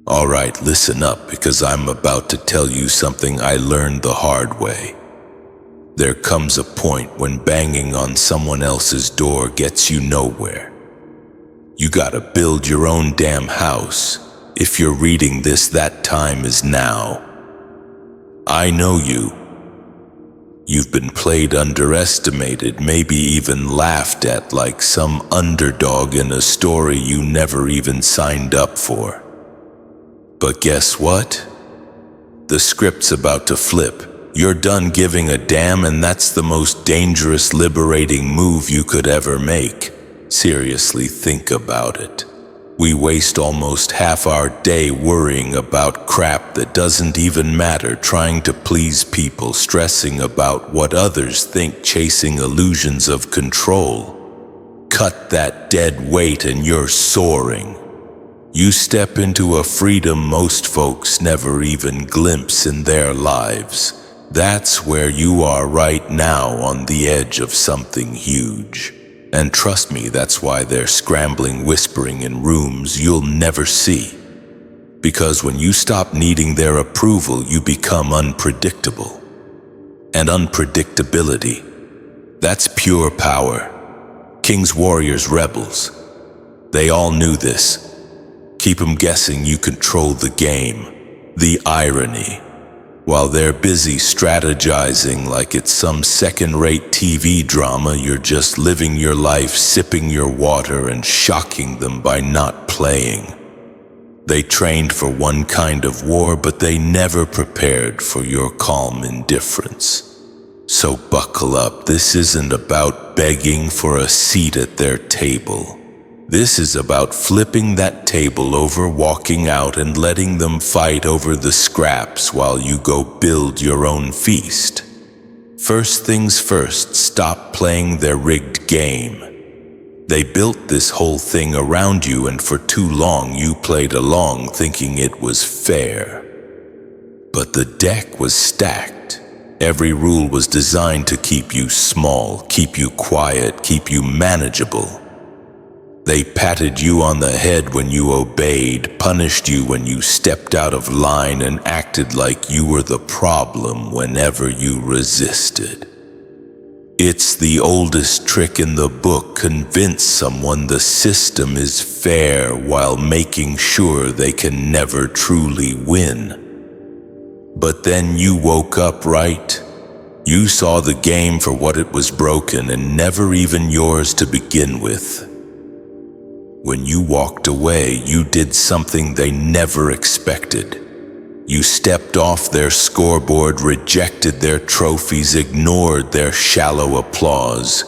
Alright, listen up because I'm about to tell you something I learned the hard way. There comes a point when banging on someone else's door gets you nowhere. You gotta build your own damn house. If you're reading this, that time is now. I know you. You've been played, underestimated, maybe even laughed at like some underdog in a story you never even signed up for. But guess what? The script's about to flip. You're done giving a damn, and that's the most dangerous, liberating move you could ever make. Seriously, think about it. We waste almost half our day worrying about crap that doesn't even matter, trying to please people, stressing about what others think, chasing illusions of control. Cut that dead weight and you're soaring. You step into a freedom most folks never even glimpse in their lives. That's where you are right now, on the edge of something huge. And trust me, that's why they're scrambling, whispering in rooms you'll never see. Because when you stop needing their approval, you become unpredictable. And unpredictability, that's pure power. Kings, warriors, rebels, they all knew this. Keep 'em guessing, you control the game. The irony. While they're busy strategizing like it's some second-rate TV drama, you're just living your life, sipping your water and shocking them by not playing. They trained for one kind of war, but they never prepared for your calm indifference. So buckle up. This isn't about begging for a seat at their table. This is about flipping that table over, walking out and letting them fight over the scraps while you go build your own feast. First things first, stop playing their rigged game. They built this whole thing around you, and for too long you played along thinking it was fair. But the deck was stacked. Every rule was designed to keep you small, keep you quiet, keep you manageable. They patted you on the head when you obeyed, punished you when you stepped out of line, and acted like you were the problem whenever you resisted. It's the oldest trick in the book. Convince someone the system is fair while making sure they can never truly win. But then you woke up, right? You saw the game for what it was, broken and never even yours to begin with. When you walked away, you did something they never expected. You stepped off their scoreboard, rejected their trophies, ignored their shallow applause.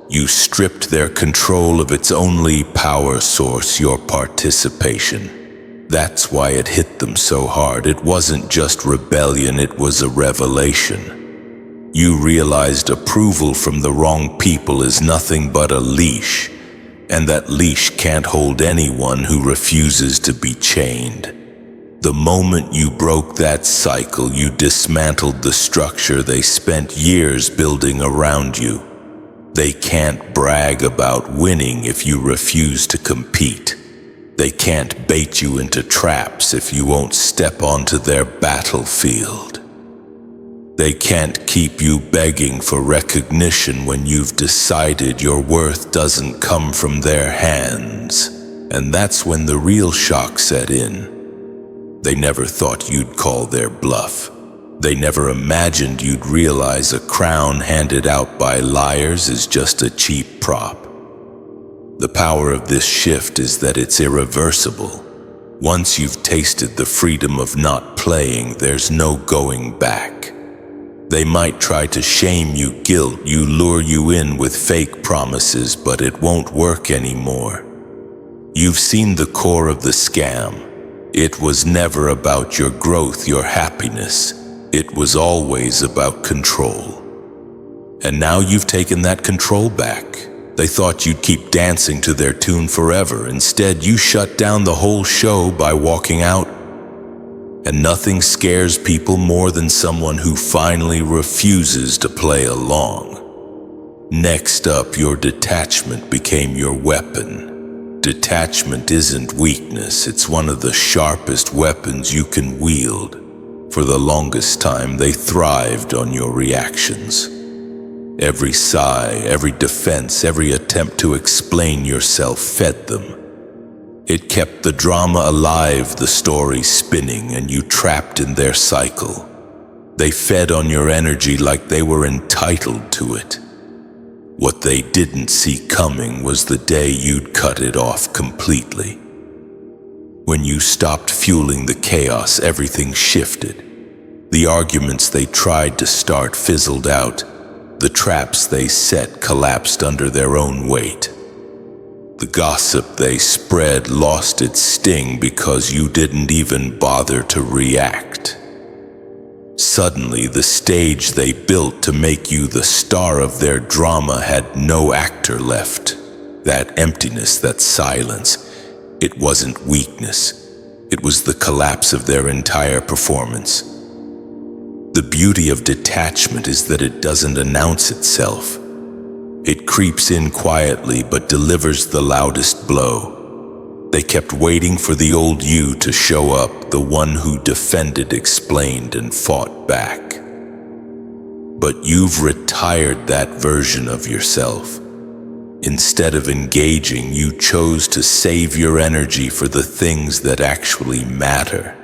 You stripped their control of its only power source, your participation. That's why it hit them so hard. It wasn't just rebellion, it was a revelation. You realized approval from the wrong people is nothing but a leash. And that leash can't hold anyone who refuses to be chained. The moment you broke that cycle, you dismantled the structure they spent years building around you. They can't brag about winning if you refuse to compete. They can't bait you into traps if you won't step onto their battlefield. They can't keep you begging for recognition when you've decided your worth doesn't come from their hands. And that's when the real shock set in. They never thought you'd call their bluff. They never imagined you'd realize a crown handed out by liars is just a cheap prop. The power of this shift is that it's irreversible. Once you've tasted the freedom of not playing, there's no going back. They might try to shame you, guilt you, lure you in with fake promises, but it won't work anymore. You've seen the core of the scam. It was never about your growth, your happiness. It was always about control. And now you've taken that control back. They thought you'd keep dancing to their tune forever. Instead, you shut down the whole show by walking out. And nothing scares people more than someone who finally refuses to play along. Next up, your detachment became your weapon. Detachment isn't weakness, it's one of the sharpest weapons you can wield. For the longest time, they thrived on your reactions. Every sigh, every defense, every attempt to explain yourself fed them. It kept the drama alive, the story spinning, and you trapped in their cycle. They fed on your energy like they were entitled to it. What they didn't see coming was the day you'd cut it off completely. When you stopped fueling the chaos, everything shifted. The arguments they tried to start fizzled out. The traps they set collapsed under their own weight. The gossip they spread lost its sting because you didn't even bother to react. Suddenly, the stage they built to make you the star of their drama had no actor left. That emptiness, that silence, it wasn't weakness. It was the collapse of their entire performance. The beauty of detachment is that it doesn't announce itself. It creeps in quietly but delivers the loudest blow. They kept waiting for the old you to show up, the one who defended, explained, and fought back. But you've retired that version of yourself. Instead of engaging, you chose to save your energy for the things that actually matter.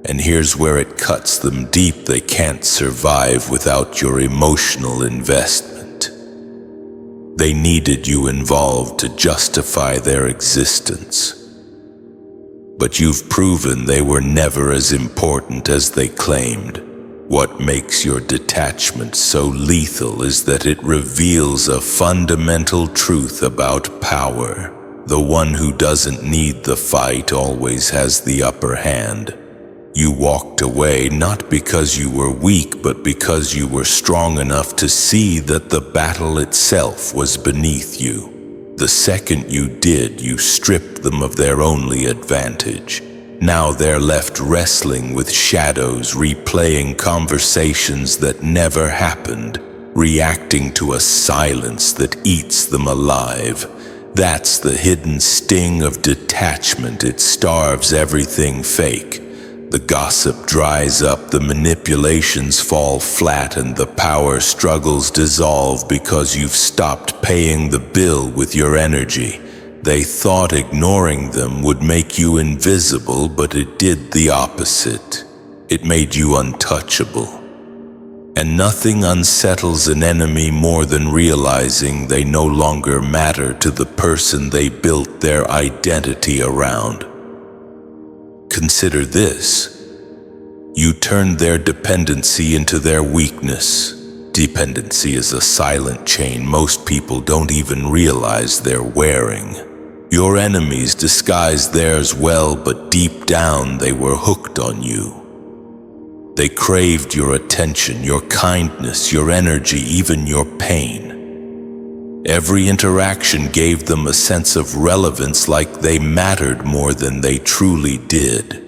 And here's where it cuts them deep. They can't survive without your emotional investment. They needed you involved to justify their existence. But you've proven they were never as important as they claimed. What makes your detachment so lethal is that it reveals a fundamental truth about power. The one who doesn't need the fight always has the upper hand. You walked away not because you were weak, but because you were strong enough to see that the battle itself was beneath you. The second you did, you stripped them of their only advantage. Now they're left wrestling with shadows, replaying conversations that never happened, reacting to a silence that eats them alive. That's the hidden sting of detachment. It starves everything fake. The gossip dries up, the manipulations fall flat, and the power struggles dissolve because you've stopped paying the bill with your energy. They thought ignoring them would make you invisible, but it did the opposite. It made you untouchable. And nothing unsettles an enemy more than realizing they no longer matter to the person they built their identity around. Consider this. You turned their dependency into their weakness. Dependency is a silent chain most people don't even realize they're wearing. Your enemies disguised theirs well, but deep down they were hooked on you. They craved your attention, your kindness, your energy, even your pain. Every interaction gave them a sense of relevance, like they mattered more than they truly did.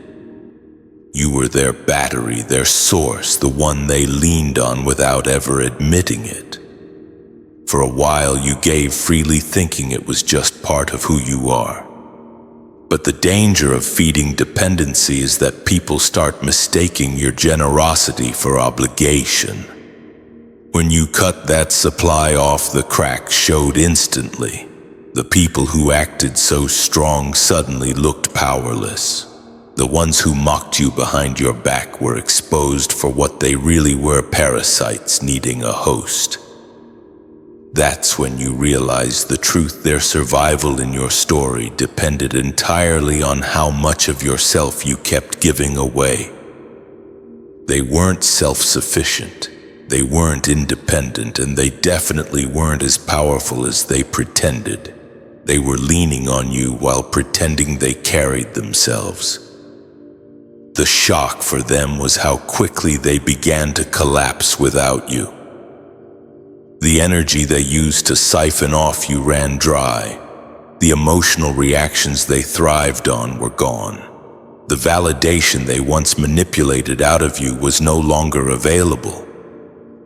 You were their battery, their source, the one they leaned on without ever admitting it. For a while you gave freely, thinking it was just part of who you are. But the danger of feeding dependency is that people start mistaking your generosity for obligation. When you cut that supply off, the cracks showed instantly. The people who acted so strong suddenly looked powerless. The ones who mocked you behind your back were exposed for what they really were: parasites needing a host. That's when you realized the truth. Their survival in your story depended entirely on how much of yourself you kept giving away. They weren't self-sufficient. They weren't independent, and they definitely weren't as powerful as they pretended. They were leaning on you while pretending they carried themselves. The shock for them was how quickly they began to collapse without you. The energy they used to siphon off you ran dry. The emotional reactions they thrived on were gone. The validation they once manipulated out of you was no longer available.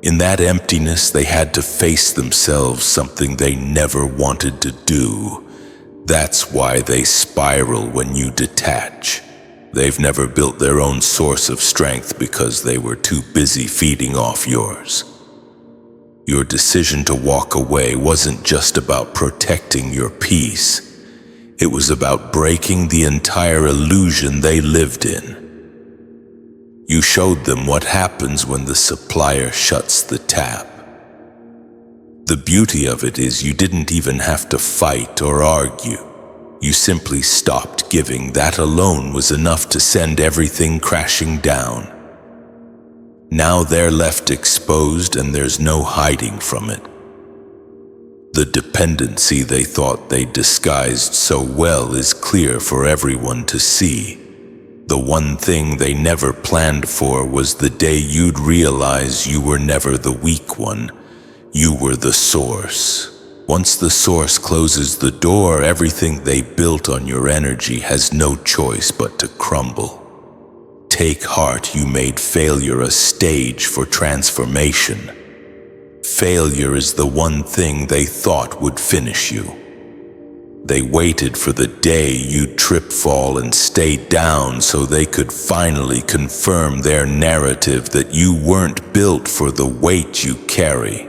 In that emptiness, they had to face themselves, something they never wanted to do. That's why they spiral when you detach. They've never built their own source of strength because they were too busy feeding off yours. Your decision to walk away wasn't just about protecting your peace. It was about breaking the entire illusion they lived in. You showed them what happens when the supplier shuts the tap. The beauty of it is you didn't even have to fight or argue. You simply stopped giving. That alone was enough to send everything crashing down. Now they're left exposed and there's no hiding from it. The dependency they thought they disguised so well is clear for everyone to see. The one thing they never planned for was the day you'd realize you were never the weak one. You were the source. Once the source closes the door, everything they built on your energy has no choice but to crumble. Take heart, you made failure a stage for transformation. Failure is the one thing they thought would finish you. They waited for the day you'd trip, fall, and stay down so they could finally confirm their narrative that you weren't built for the weight you carry.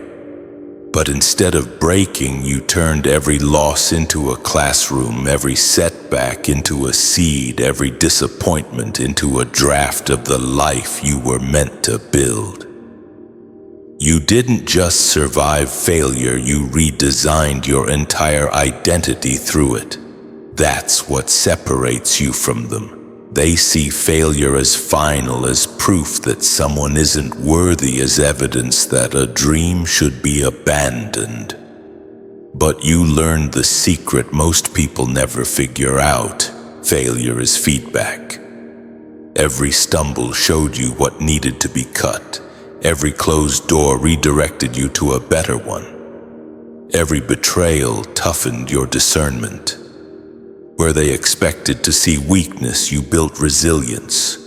But instead of breaking, you turned every loss into a classroom, every setback into a seed, every disappointment into a draft of the life you were meant to build. You didn't just survive failure, you redesigned your entire identity through it. That's what separates you from them. They see failure as final, as proof that someone isn't worthy, as evidence that a dream should be abandoned. But you learned the secret most people never figure out. Failure is feedback. Every stumble showed you what needed to be cut. Every closed door redirected you to a better one. Every betrayal toughened your discernment. Where they expected to see weakness, you built resilience.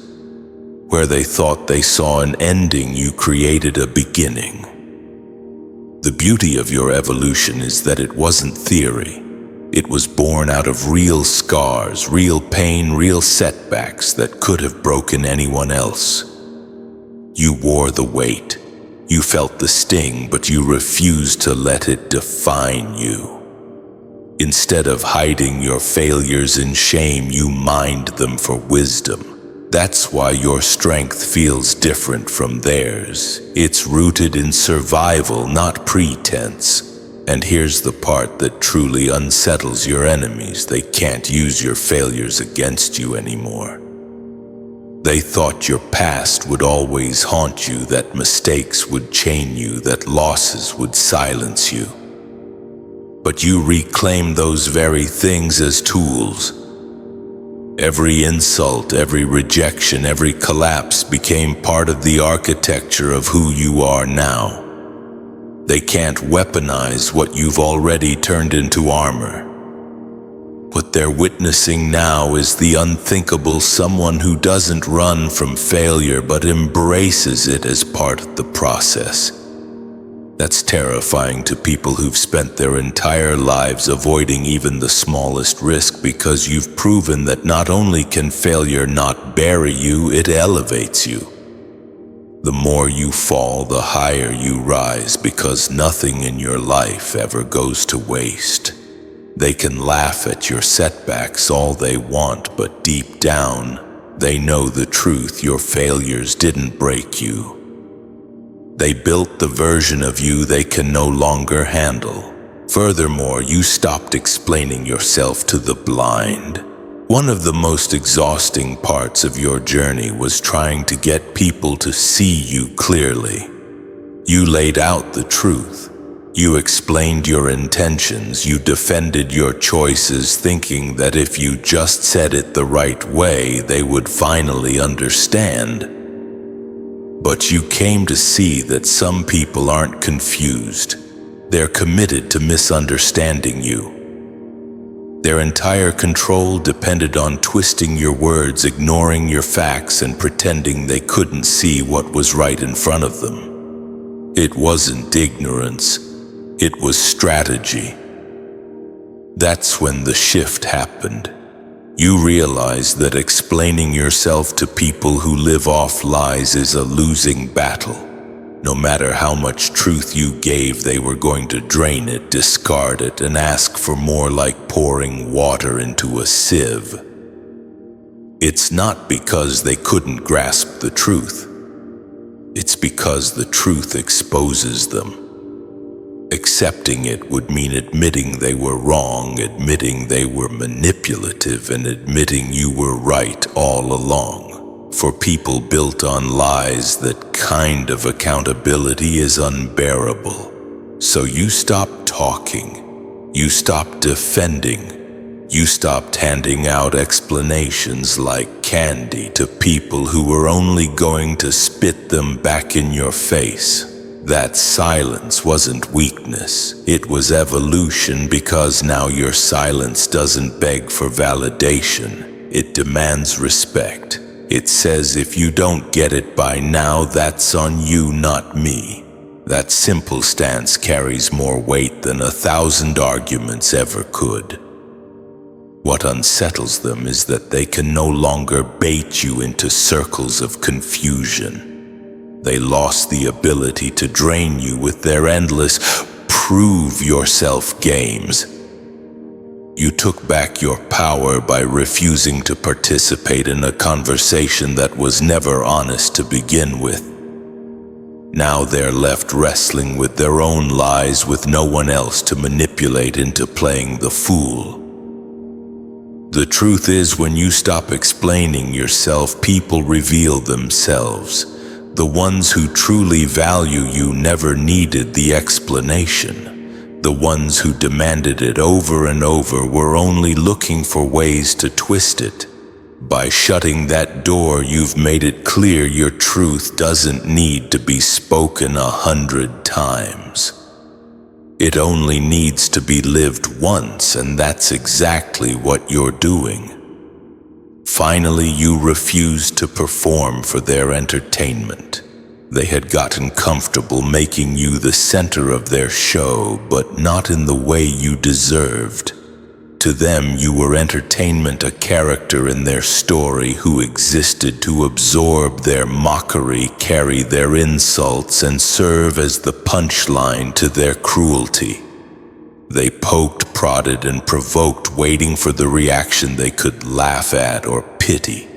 Where they thought they saw an ending, you created a beginning. The beauty of your evolution is that it wasn't theory. It was born out of real scars, real pain, real setbacks that could have broken anyone else. You wore the weight. You felt the sting, but you refused to let it define you. Instead of hiding your failures in shame, you mined them for wisdom. That's why your strength feels different from theirs. It's rooted in survival, not pretense. And here's the part that truly unsettles your enemies. They can't use your failures against you anymore. They thought your past would always haunt you, that mistakes would chain you, that losses would silence you. But you reclaim those very things as tools. Every insult, every rejection, every collapse became part of the architecture of who you are now. They can't weaponize what you've already turned into armor. What they're witnessing now is the unthinkable, someone who doesn't run from failure but embraces it as part of the process. That's terrifying to people who've spent their entire lives avoiding even the smallest risk, because you've proven that not only can failure not bury you, it elevates you. The more you fall, the higher you rise, because nothing in your life ever goes to waste. They can laugh at your setbacks all they want, but deep down, they know the truth. Your failures didn't break you. They built the version of you they can no longer handle. Furthermore, you stopped explaining yourself to the blind. One of the most exhausting parts of your journey was trying to get people to see you clearly. You laid out the truth. You explained your intentions. You defended your choices, thinking that if you just said it the right way, they would finally understand. But you came to see that some people aren't confused. They're committed to misunderstanding you. Their entire control depended on twisting your words, ignoring your facts, and pretending they couldn't see what was right in front of them. It wasn't ignorance, it was strategy. That's when the shift happened. You realized that explaining yourself to people who live off lies is a losing battle. No matter how much truth you gave, they were going to drain it, discard it, and ask for more, like pouring water into a sieve. It's not because they couldn't grasp the truth. It's because the truth exposes them. Accepting it would mean admitting they were wrong, admitting they were manipulative, and admitting you were right all along. For people built on lies, that kind of accountability is unbearable. So you stopped talking. You stopped defending. You stopped handing out explanations like candy to people who were only going to spit them back in your face. That silence wasn't weakness, it was evolution, because now your silence doesn't beg for validation, it demands respect. It says, if you don't get it by now, that's on you, not me. That simple stance carries more weight than 1,000 arguments ever could. What unsettles them is that they can no longer bait you into circles of confusion. They lost the ability to drain you with their endless prove yourself games. You took back your power by refusing to participate in a conversation that was never honest to begin with. Now they're left wrestling with their own lies, with no one else to manipulate into playing the fool. The truth is, when you stop explaining yourself, people reveal themselves. The ones who truly value you never needed the explanation. The ones who demanded it over and over were only looking for ways to twist it. By shutting that door, you've made it clear your truth doesn't need to be spoken 100 times. It only needs to be lived once, and that's exactly what you're doing. Finally, you refused to perform for their entertainment. They had gotten comfortable making you the center of their show, but not in the way you deserved. To them, you were entertainment, a character in their story who existed to absorb their mockery, carry their insults, and serve as the punchline to their cruelty. They poked, prodded, and provoked, waiting for the reaction they could laugh at or pity.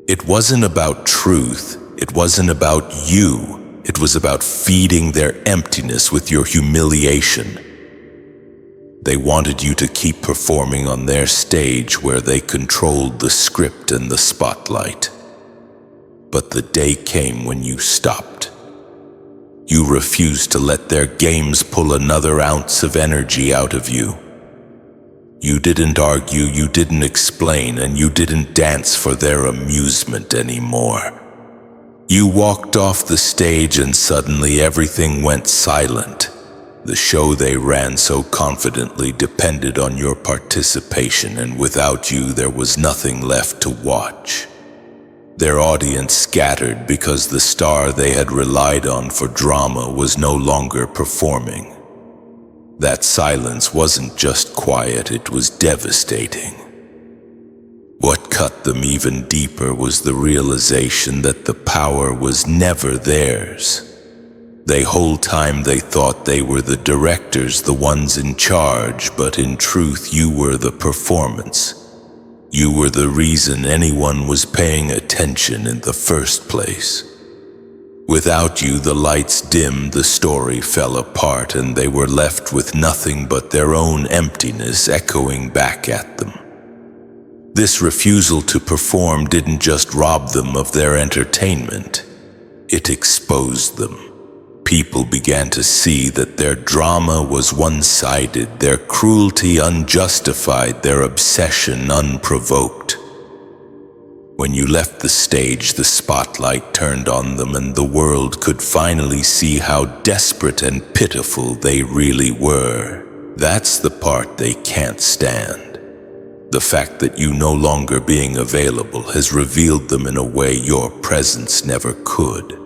It wasn't about truth. It wasn't about you. It was about feeding their emptiness with your humiliation. They wanted you to keep performing on their stage where they controlled the script and the spotlight. But the day came when you stopped. You refused to let their games pull another ounce of energy out of you. You didn't argue, you didn't explain, and you didn't dance for their amusement anymore. You walked off the stage and suddenly everything went silent. The show they ran so confidently depended on your participation, and without you there was nothing left to watch. Their audience scattered because the star they had relied on for drama was no longer performing. That silence wasn't just quiet, it was devastating. What cut them even deeper was the realization that the power was never theirs. The whole time they thought they were the directors, the ones in charge, but in truth you were the performance. You were the reason anyone was paying attention in the first place. Without you, the lights dimmed, the story fell apart, and they were left with nothing but their own emptiness echoing back at them. This refusal to perform didn't just rob them of their entertainment, it exposed them. People began to see that their drama was one-sided, their cruelty unjustified, their obsession unprovoked. When you left the stage, the spotlight turned on them, and the world could finally see how desperate and pitiful they really were. That's the part they can't stand. The fact that you no longer being available has revealed them in a way your presence never could.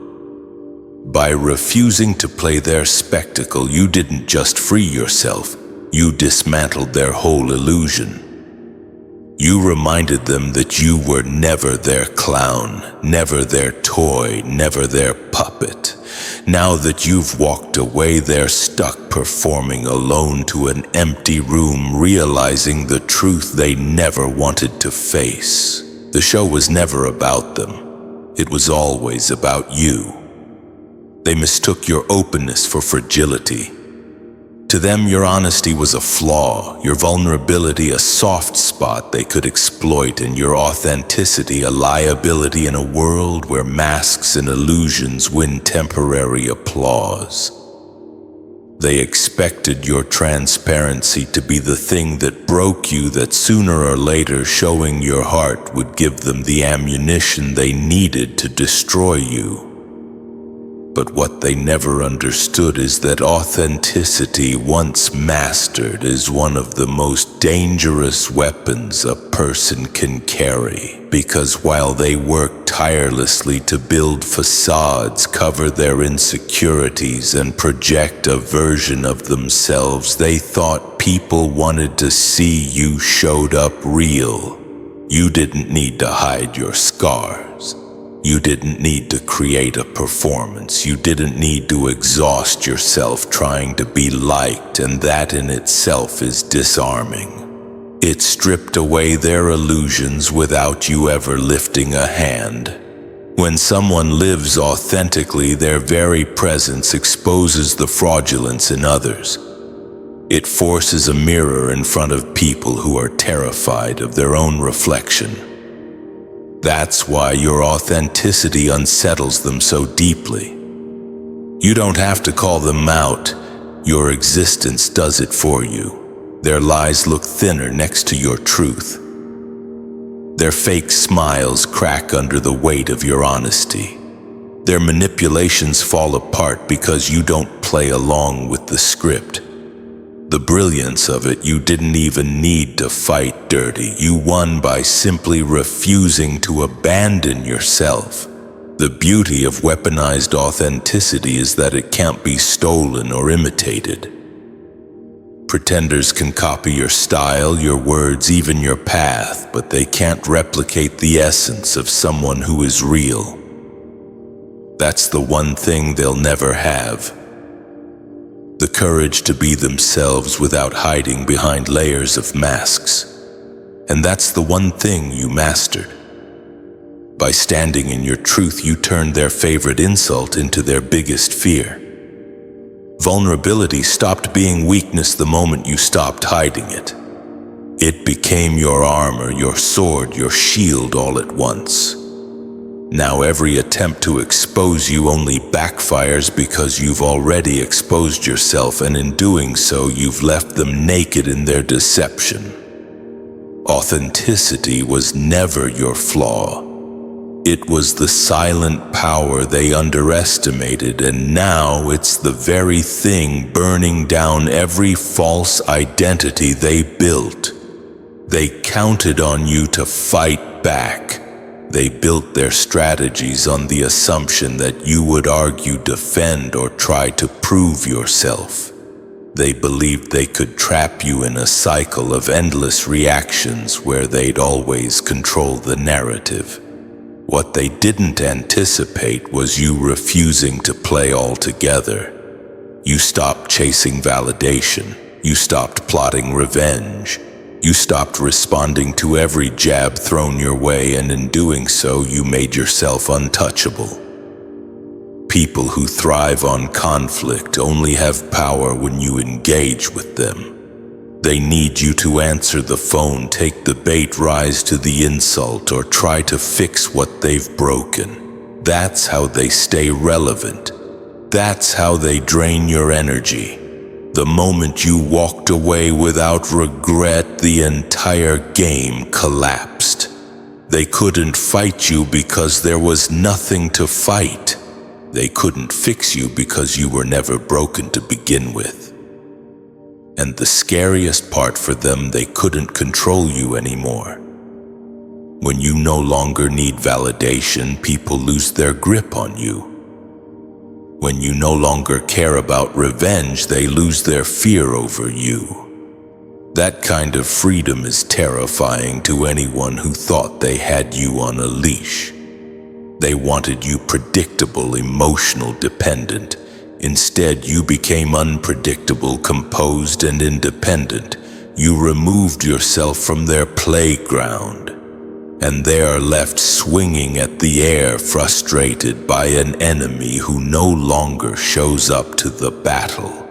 By refusing to play their spectacle, you didn't just free yourself, You dismantled their whole illusion. You reminded them that you were never their clown, never their toy, never their puppet. Now that you've walked away, they're stuck performing alone to an empty room, realizing the truth they never wanted to face. The show was never about them. It was always about you. They mistook your openness for fragility. To them, your honesty was a flaw, your vulnerability a soft spot they could exploit, and your authenticity a liability in a world where masks and illusions win temporary applause. They expected your transparency to be the thing that broke you, that sooner or later showing your heart would give them the ammunition they needed to destroy you. But what they never understood is that authenticity, once mastered, is one of the most dangerous weapons a person can carry. Because while they work tirelessly to build facades, cover their insecurities, and project a version of themselves they thought people wanted to see, you showed up real. You didn't need to hide your scars. You didn't need to create a performance. You didn't need to exhaust yourself trying to be liked, and that in itself is disarming. It stripped away their illusions without you ever lifting a hand. When someone lives authentically, their very presence exposes the fraudulence in others. It forces a mirror in front of people who are terrified of their own reflection. That's why your authenticity unsettles them so deeply. You don't have to call them out. Your existence does it for you. Their lies look thinner next to your truth. Their fake smiles crack under the weight of your honesty. Their manipulations fall apart because you don't play along with the script. The brilliance of it, you didn't even need to fight dirty. You won by simply refusing to abandon yourself. The beauty of weaponized authenticity is that it can't be stolen or imitated. Pretenders can copy your style, your words, even your path, but they can't replicate the essence of someone who is real. That's the one thing they'll never have. The courage to be themselves without hiding behind layers of masks. And that's the one thing you mastered. By standing in your truth, you turned their favorite insult into their biggest fear. Vulnerability stopped being weakness the moment you stopped hiding it. It became your armor, your sword, your shield all at once. Now every attempt to expose you only backfires because you've already exposed yourself, and in doing so, you've left them naked in their deception. Authenticity was never your flaw. It was the silent power they underestimated, and now it's the very thing burning down every false identity they built. They counted on you to fight back. They built their strategies on the assumption that you would argue, defend, or try to prove yourself. They believed they could trap you in a cycle of endless reactions where they'd always control the narrative. What they didn't anticipate was you refusing to play altogether. You stopped chasing validation. You stopped plotting revenge. You stopped responding to every jab thrown your way, and in doing so, you made yourself untouchable. People who thrive on conflict only have power when you engage with them. They need you to answer the phone, take the bait, rise to the insult, or try to fix what they've broken. That's how they stay relevant. That's how they drain your energy. The moment you walked away without regret, the entire game collapsed. They couldn't fight you because there was nothing to fight. They couldn't fix you because you were never broken to begin with. And the scariest part for them, they couldn't control you anymore. When you no longer need validation, people lose their grip on you. When you no longer care about revenge, they lose their fear over you. That kind of freedom is terrifying to anyone who thought they had you on a leash. They wanted you predictable, emotional, dependent. Instead, you became unpredictable, composed, and independent. You removed yourself from their playground, and they are left swinging at the air, frustrated by an enemy who no longer shows up to the battle.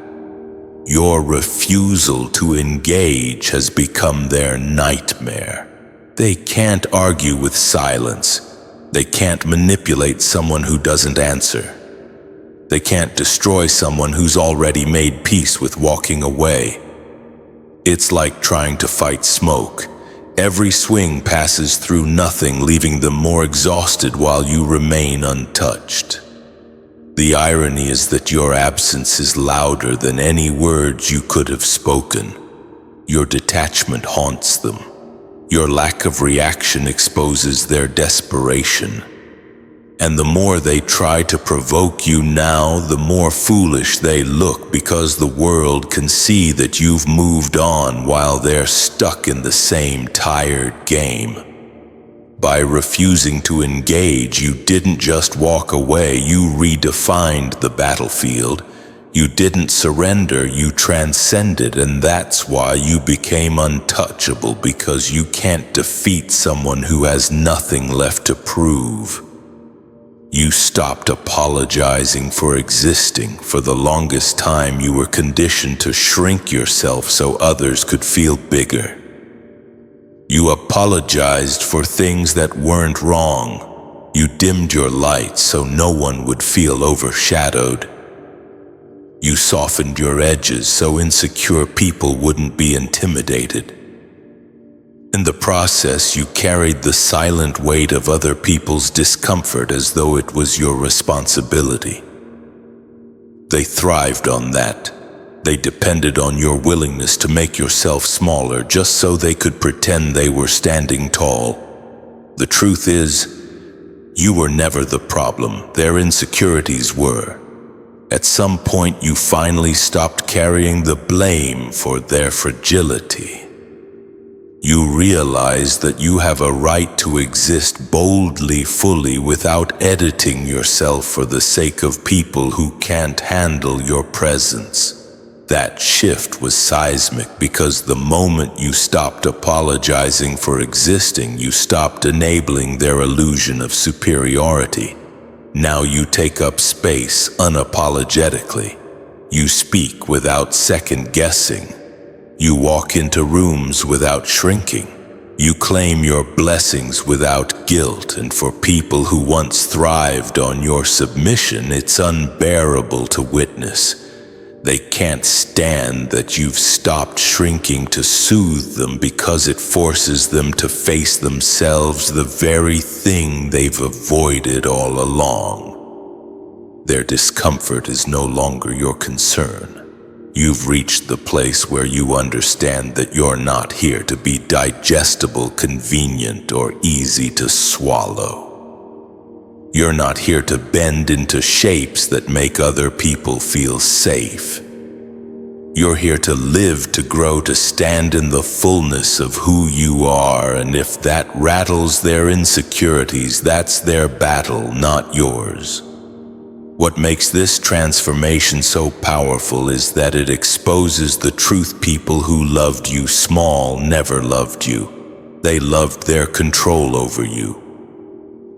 Your refusal to engage has become their nightmare. They can't argue with silence. They can't manipulate someone who doesn't answer. They can't destroy someone who's already made peace with walking away. It's like trying to fight smoke. Every swing passes through nothing, leaving them more exhausted while you remain untouched. The irony is that your absence is louder than any words you could have spoken. Your detachment haunts them. Your lack of reaction exposes their desperation. And the more they try to provoke you now, the more foolish they look, because the world can see that you've moved on while they're stuck in the same tired game. By refusing to engage, you didn't just walk away, you redefined the battlefield. You didn't surrender, you transcended, and that's why you became untouchable, because you can't defeat someone who has nothing left to prove. You stopped apologizing for existing. For the longest time, you were conditioned to shrink yourself so others could feel bigger. You apologized for things that weren't wrong. You dimmed your light so no one would feel overshadowed. You softened your edges so insecure people wouldn't be intimidated. In the process, you carried the silent weight of other people's discomfort as though it was your responsibility. They thrived on that. They depended on your willingness to make yourself smaller just so they could pretend they were standing tall. The truth is, you were never the problem. Their insecurities were. At some point, you finally stopped carrying the blame for their fragility. You realize that you have a right to exist boldly, fully, without editing yourself for the sake of people who can't handle your presence. That shift was seismic, because the moment you stopped apologizing for existing, you stopped enabling their illusion of superiority. Now you take up space unapologetically. You speak without second-guessing. You walk into rooms without shrinking. You claim your blessings without guilt, and for people who once thrived on your submission, it's unbearable to witness. They can't stand that you've stopped shrinking to soothe them, because it forces them to face themselves, the very thing they've avoided all along. Their discomfort is no longer your concern. You've reached the place where you understand that you're not here to be digestible, convenient, or easy to swallow. You're not here to bend into shapes that make other people feel safe. You're here to live, to grow, to stand in the fullness of who you are, and if that rattles their insecurities, that's their battle, not yours. What makes this transformation so powerful is that it exposes the truth. People who loved you small never loved you. They loved their control over you.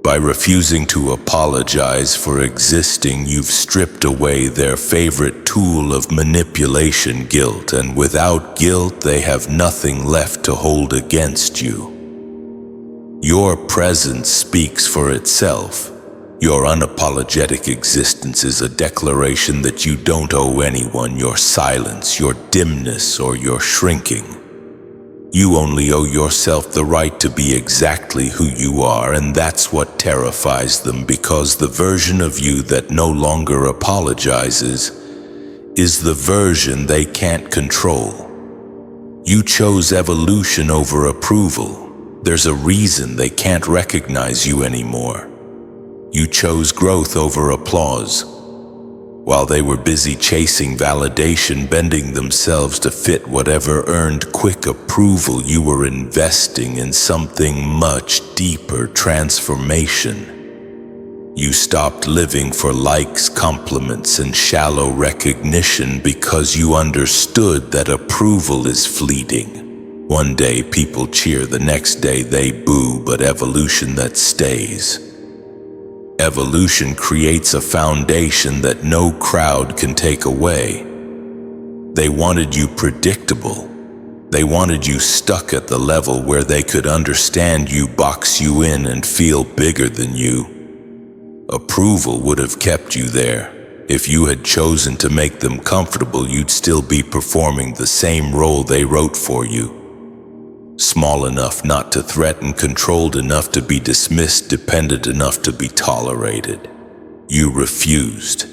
By refusing to apologize for existing, you've stripped away their favorite tool of manipulation, guilt, and without guilt, they have nothing left to hold against you. Your presence speaks for itself. Your unapologetic existence is a declaration that you don't owe anyone your silence, your dimness, or your shrinking. You only owe yourself the right to be exactly who you are, and that's what terrifies them, because the version of you that no longer apologizes is the version they can't control. You chose evolution over approval. There's a reason they can't recognize you anymore. You chose growth over applause. While they were busy chasing validation, bending themselves to fit whatever earned quick approval, you were investing in something much deeper: transformation. You stopped living for likes, compliments, and shallow recognition because you understood that approval is fleeting. One day people cheer, the next day they boo, but evolution that stays. Evolution creates a foundation that no crowd can take away. They wanted you predictable. They wanted you stuck at the level where they could understand you, box you in, and feel bigger than you. Approval would have kept you there. If you had chosen to make them comfortable, you'd still be performing the same role they wrote for you. Small enough not to threaten, controlled enough to be dismissed, dependent enough to be tolerated. You refused.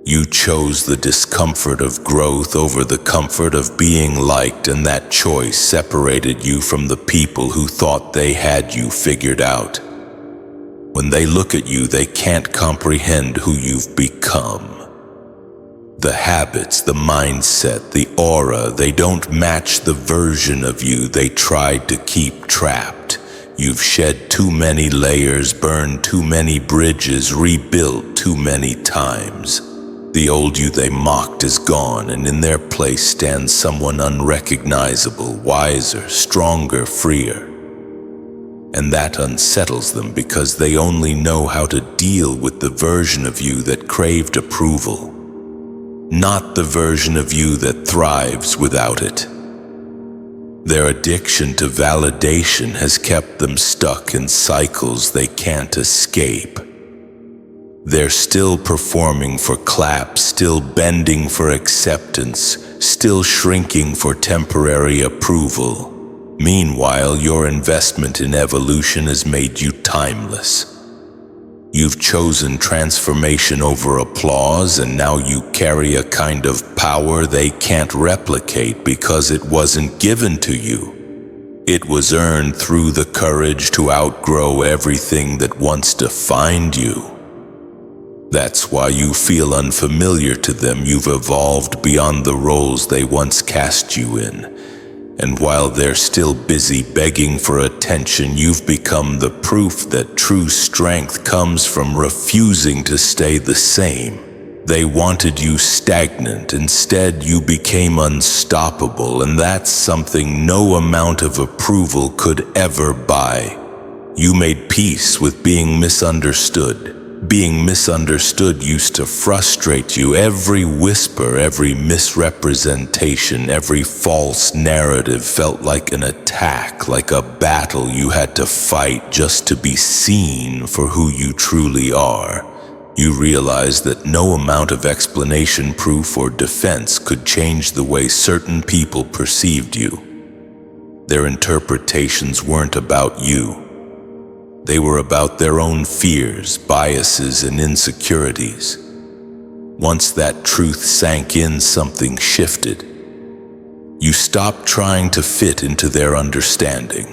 You chose the discomfort of growth over the comfort of being liked, and that choice separated you from the people who thought they had you figured out. When they look at you, they can't comprehend who you've become. The habits, the mindset, the aura, they don't match the version of you they tried to keep trapped. You've shed too many layers, burned too many bridges, rebuilt too many times. The old you they mocked is gone, and in their place stands someone unrecognizable, wiser, stronger, freer. And that unsettles them because they only know how to deal with the version of you that craved approval, not the version of you that thrives without it. Their addiction to validation has kept them stuck in cycles they can't escape. They're still performing for claps, still bending for acceptance, still shrinking for temporary approval. Meanwhile, your investment in evolution has made you timeless. You've chosen transformation over applause, and now you carry a kind of power they can't replicate because it wasn't given to you. It was earned through the courage to outgrow everything that once defined you. That's why you feel unfamiliar to them. You've evolved beyond the roles they once cast you in. And while they're still busy begging for attention, you've become the proof that true strength comes from refusing to stay the same. They wanted you stagnant. Instead, you became unstoppable, and that's something no amount of approval could ever buy. You made peace with being misunderstood. Being misunderstood used to frustrate you. Every whisper, every misrepresentation, every false narrative felt like an attack, like a battle you had to fight just to be seen for who you truly are. You realized that no amount of explanation, proof, or defense could change the way certain people perceived you. Their interpretations weren't about you. They were about their own fears, biases, and insecurities. Once that truth sank in, something shifted. You stopped trying to fit into their understanding.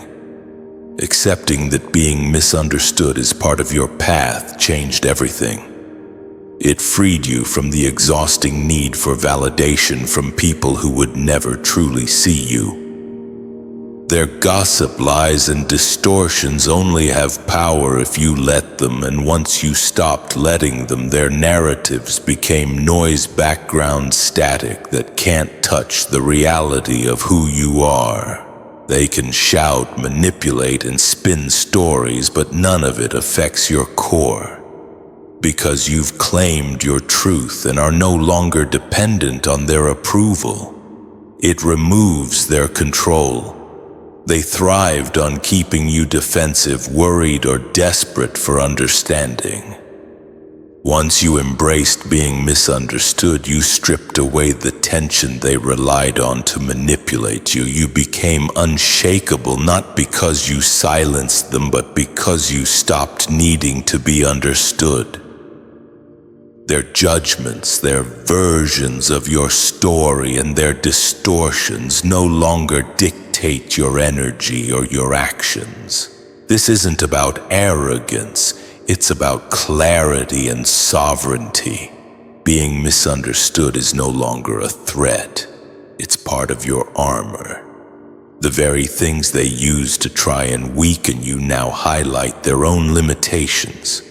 Accepting that being misunderstood is part of your path changed everything. It freed you from the exhausting need for validation from people who would never truly see you. Their gossip, lies, and distortions only have power if you let them, and once you stopped letting them, their narratives became noise, background static that can't touch the reality of who you are. They can shout, manipulate, and spin stories, but none of it affects your core. Because you've claimed your truth and are no longer dependent on their approval. It removes their control. They thrived on keeping you defensive, worried, or desperate for understanding. Once you embraced being misunderstood, you stripped away the tension they relied on to manipulate you. You became unshakable, not because you silenced them, but because you stopped needing to be understood. Their judgments, their versions of your story, and their distortions no longer dictate your energy or your actions. This isn't about arrogance, it's about clarity and sovereignty. Being misunderstood is no longer a threat. It's part of your armor. The very things they use to try and weaken you now highlight their own limitations.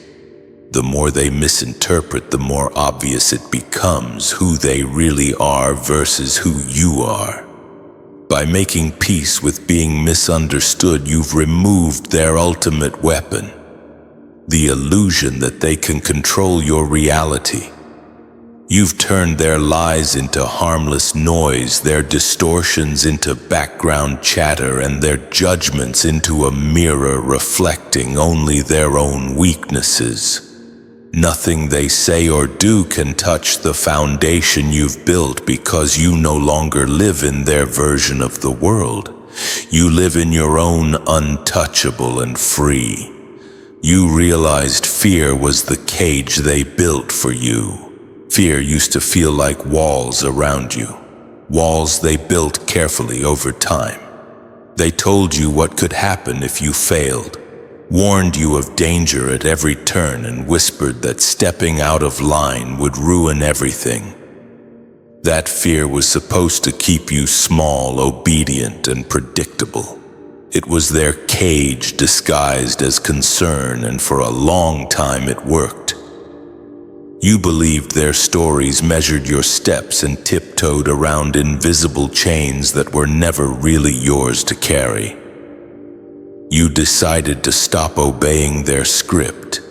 The more they misinterpret, the more obvious it becomes who they really are versus who you are. By making peace with being misunderstood, you've removed their ultimate weapon, the illusion that they can control your reality. You've turned their lies into harmless noise, their distortions into background chatter, and their judgments into a mirror reflecting only their own weaknesses. Nothing they say or do can touch the foundation you've built because you no longer live in their version of the world. You live in your own, untouchable and free. You realized fear was the cage they built for you. Fear used to feel like walls around you, walls they built carefully over time. They told you what could happen if you failed, warned you of danger at every turn, and whispered that stepping out of line would ruin everything. That fear was supposed to keep you small, obedient, and predictable. It was their cage disguised as concern, and for a long time it worked. You believed their stories measured your steps and tiptoed around invisible chains that were never really yours to carry. You decided to stop obeying their script.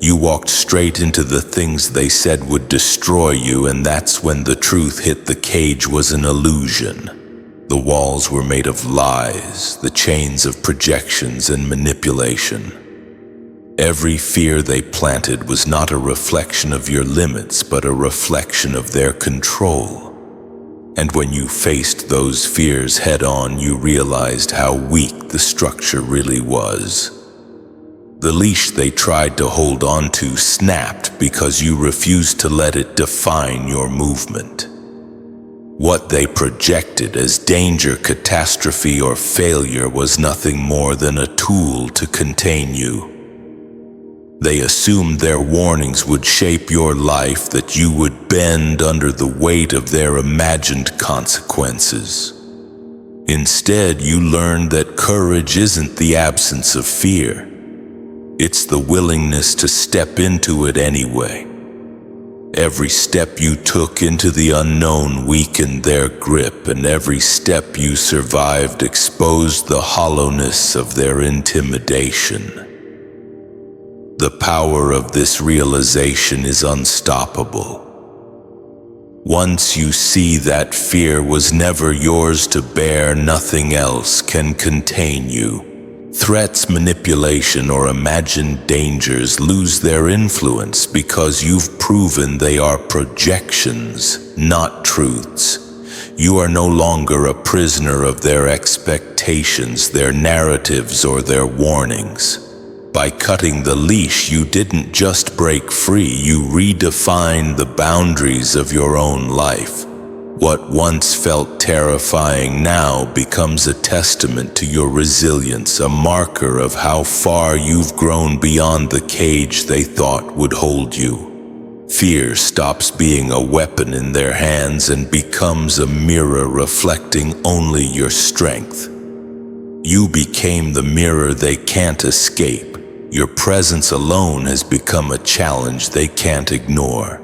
You walked straight into the things they said would destroy you, and that's when the truth hit. The cage was an illusion. The walls were made of lies, the chains of projections and manipulation. Every fear they planted was not a reflection of your limits, but a reflection of their control. And when you faced those fears head-on, you realized how weak the structure really was. The leash they tried to hold on to snapped because you refused to let it define your movement. What they projected as danger, catastrophe, or failure was nothing more than a tool to contain you. They assumed their warnings would shape your life, that you would bend under the weight of their imagined consequences. Instead, you learned that courage isn't the absence of fear. It's the willingness to step into it anyway. Every step you took into the unknown weakened their grip, and every step you survived exposed the hollowness of their intimidation. The power of this realization is unstoppable. Once you see that fear was never yours to bear, nothing else can contain you. Threats, manipulation, or imagined dangers lose their influence because you've proven they are projections, not truths. You are no longer a prisoner of their expectations, their narratives, or their warnings. By cutting the leash, you didn't just break free, you redefined the boundaries of your own life. What once felt terrifying now becomes a testament to your resilience, a marker of how far you've grown beyond the cage they thought would hold you. Fear stops being a weapon in their hands and becomes a mirror reflecting only your strength. You became the mirror they can't escape. Your presence alone has become a challenge they can't ignore.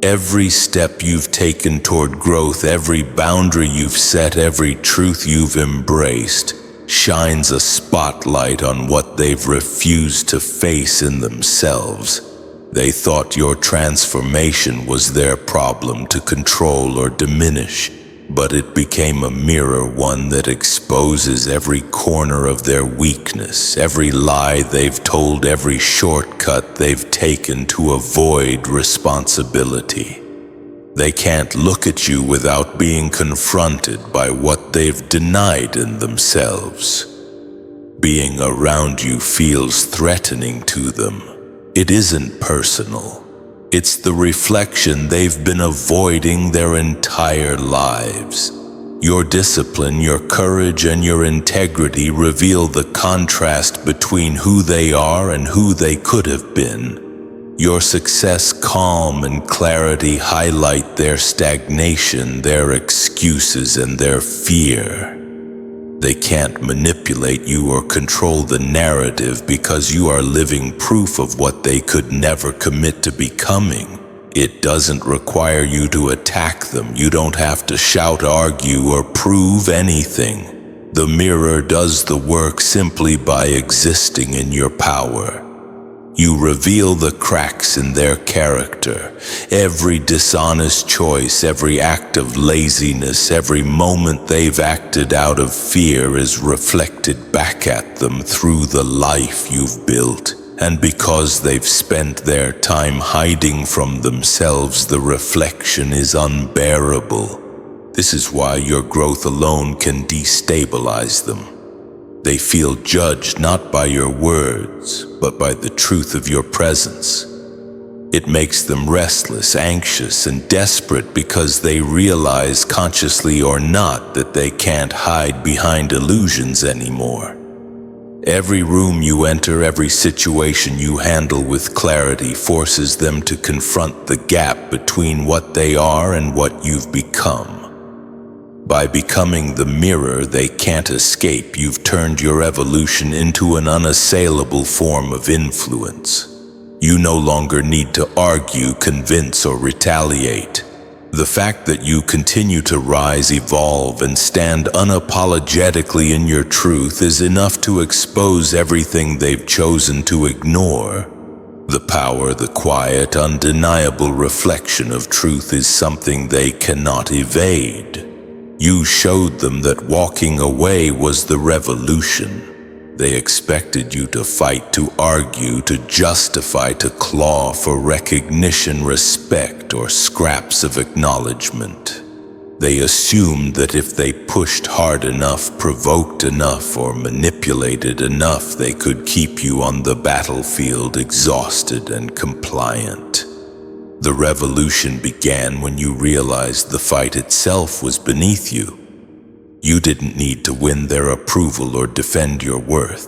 Every step you've taken toward growth, every boundary you've set, every truth you've embraced, shines a spotlight on what they've refused to face in themselves. They thought your transformation was their problem to control or diminish, but it became a mirror, one that exposes every corner of their weakness, every lie they've told, every shortcut they've taken to avoid responsibility. They can't look at you without being confronted by what they've denied in themselves. Being around you feels threatening to them. It isn't personal. It's the reflection they've been avoiding their entire lives. Your discipline, your courage, and your integrity reveal the contrast between who they are and who they could have been. Your success, calm, and clarity highlight their stagnation, their excuses, and their fear. They can't manipulate you or control the narrative because you are living proof of what they could never commit to becoming. It doesn't require you to attack them. You don't have to shout, argue, or prove anything. The mirror does the work simply by existing in your power. You reveal the cracks in their character. Every dishonest choice, every act of laziness, every moment they've acted out of fear is reflected back at them through the life you've built. And because they've spent their time hiding from themselves, the reflection is unbearable. This is why your growth alone can destabilize them. They feel judged not by your words, but by the truth of your presence. It makes them restless, anxious, and desperate because they realize, consciously or not, that they can't hide behind illusions anymore. Every room you enter, every situation you handle with clarity forces them to confront the gap between what they are and what you've become. By becoming the mirror they can't escape, you've turned your evolution into an unassailable form of influence. You no longer need to argue, convince, or retaliate. The fact that you continue to rise, evolve, and stand unapologetically in your truth is enough to expose everything they've chosen to ignore. The power, the quiet, undeniable reflection of truth is something they cannot evade. You showed them that walking away was the revolution. They expected you to fight, to argue, to justify, to claw for recognition, respect, or scraps of acknowledgement. They assumed that if they pushed hard enough, provoked enough, or manipulated enough, they could keep you on the battlefield exhausted and compliant. The revolution began when you realized the fight itself was beneath you. You didn't need to win their approval or defend your worth.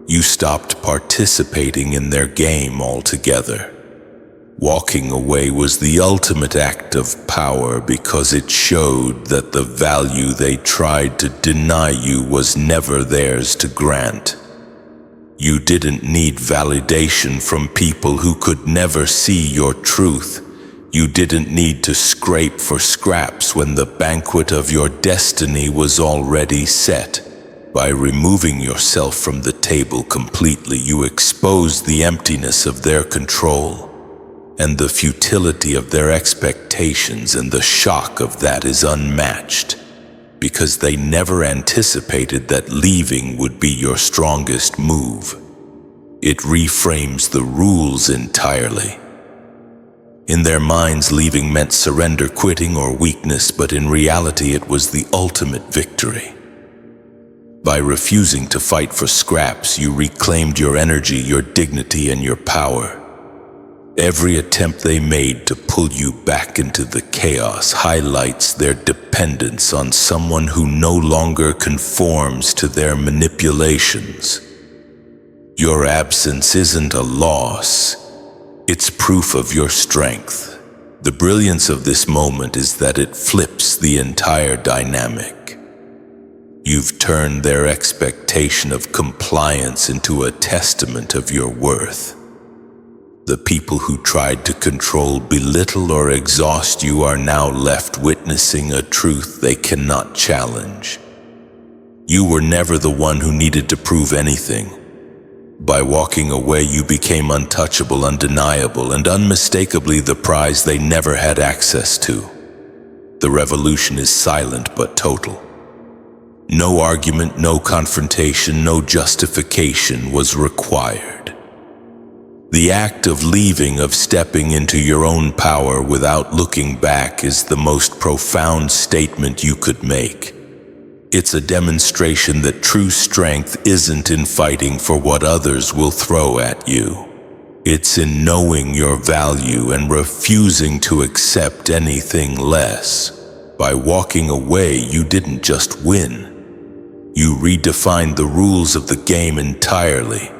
You stopped participating in their game altogether. Walking away was the ultimate act of power because it showed that the value they tried to deny you was never theirs to grant. You didn't need validation from people who could never see your truth. You didn't need to scrape for scraps when the banquet of your destiny was already set. By removing yourself from the table completely, you exposed the emptiness of their control and the futility of their expectations, and the shock of that is unmatched. Because they never anticipated that leaving would be your strongest move. It reframes the rules entirely. In their minds, leaving meant surrender, quitting, or weakness, but in reality it was the ultimate victory. By refusing to fight for scraps, you reclaimed your energy, your dignity, and your power. Every attempt they made to pull you back into the chaos highlights their dependence on someone who no longer conforms to their manipulations. Your absence isn't a loss, it's proof of your strength. The brilliance of this moment is that it flips the entire dynamic. You've turned their expectation of compliance into a testament of your worth. The people who tried to control, belittle, or exhaust you are now left witnessing a truth they cannot challenge. You were never the one who needed to prove anything. By walking away, you became untouchable, undeniable, and unmistakably the prize they never had access to. The revolution is silent but total. No argument, no confrontation, no justification was required. The act of leaving, of stepping into your own power without looking back, is the most profound statement you could make. It's a demonstration that true strength isn't in fighting for what others will throw at you. It's in knowing your value and refusing to accept anything less. By walking away, you didn't just win. You redefined the rules of the game entirely.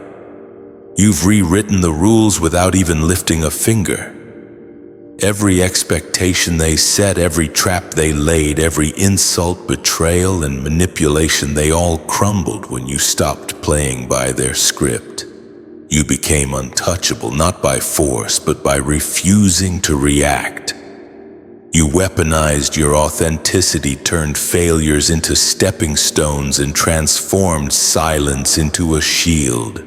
You've rewritten the rules without even lifting a finger. Every expectation they set, every trap they laid, every insult, betrayal, and manipulation, they all crumbled when you stopped playing by their script. You became untouchable, not by force, but by refusing to react. You weaponized your authenticity, turned failures into stepping stones, and transformed silence into a shield.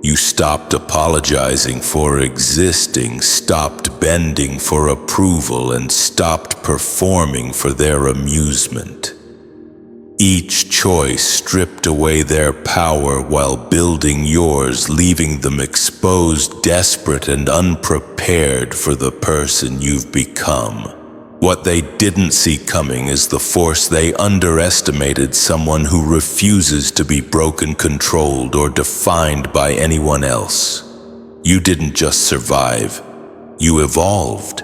You stopped apologizing for existing, stopped bending for approval, and stopped performing for their amusement. Each choice stripped away their power while building yours, leaving them exposed, desperate, and unprepared for the person you've become. What they didn't see coming is the force they underestimated: someone who refuses to be broken, controlled, or defined by anyone else. You didn't just survive, you evolved.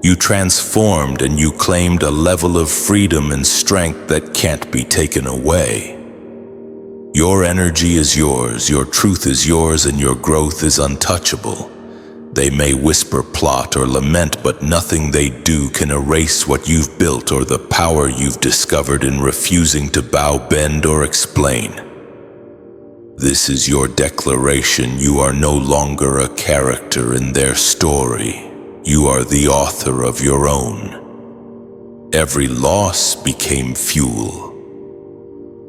You transformed, and you claimed a level of freedom and strength that can't be taken away. Your energy is yours, your truth is yours, and your growth is untouchable. They may whisper, plot, or lament, but nothing they do can erase what you've built or the power you've discovered in refusing to bow, bend, or explain. This is your declaration. You are no longer a character in their story. You are the author of your own. Every loss became fuel.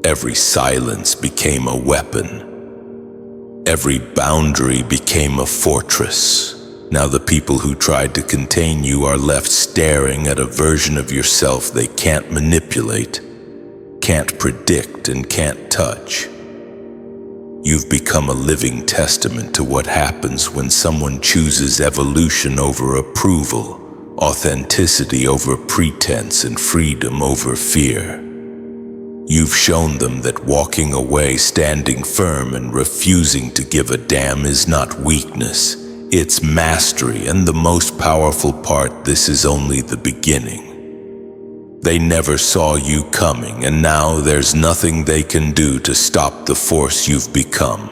Every silence became a weapon. Every boundary became a fortress. Now the people who tried to contain you are left staring at a version of yourself they can't manipulate, can't predict, and can't touch. You've become a living testament to what happens when someone chooses evolution over approval, authenticity over pretense, and freedom over fear. You've shown them that walking away, standing firm, and refusing to give a damn is not weakness, it's mastery. And the most powerful part, this is only the beginning. They never saw you coming, and now there's nothing they can do to stop the force you've become.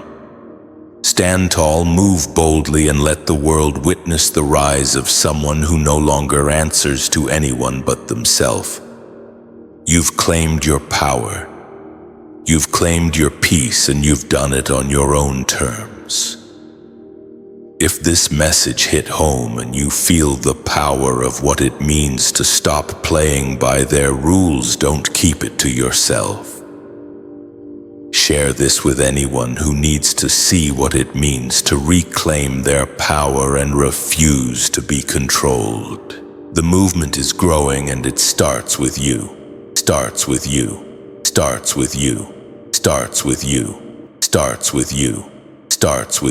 Stand tall, move boldly, and let the world witness the rise of someone who no longer answers to anyone but themselves. You've claimed your power, you've claimed your peace, and you've done it on your own terms. If this message hit home and you feel the power of what it means to stop playing by their rules, don't keep it to yourself. Share this with anyone who needs to see what it means to reclaim their power and refuse to be controlled. The movement is growing, and it starts with you. Starts with you, starts with you, starts with you, starts with you, starts with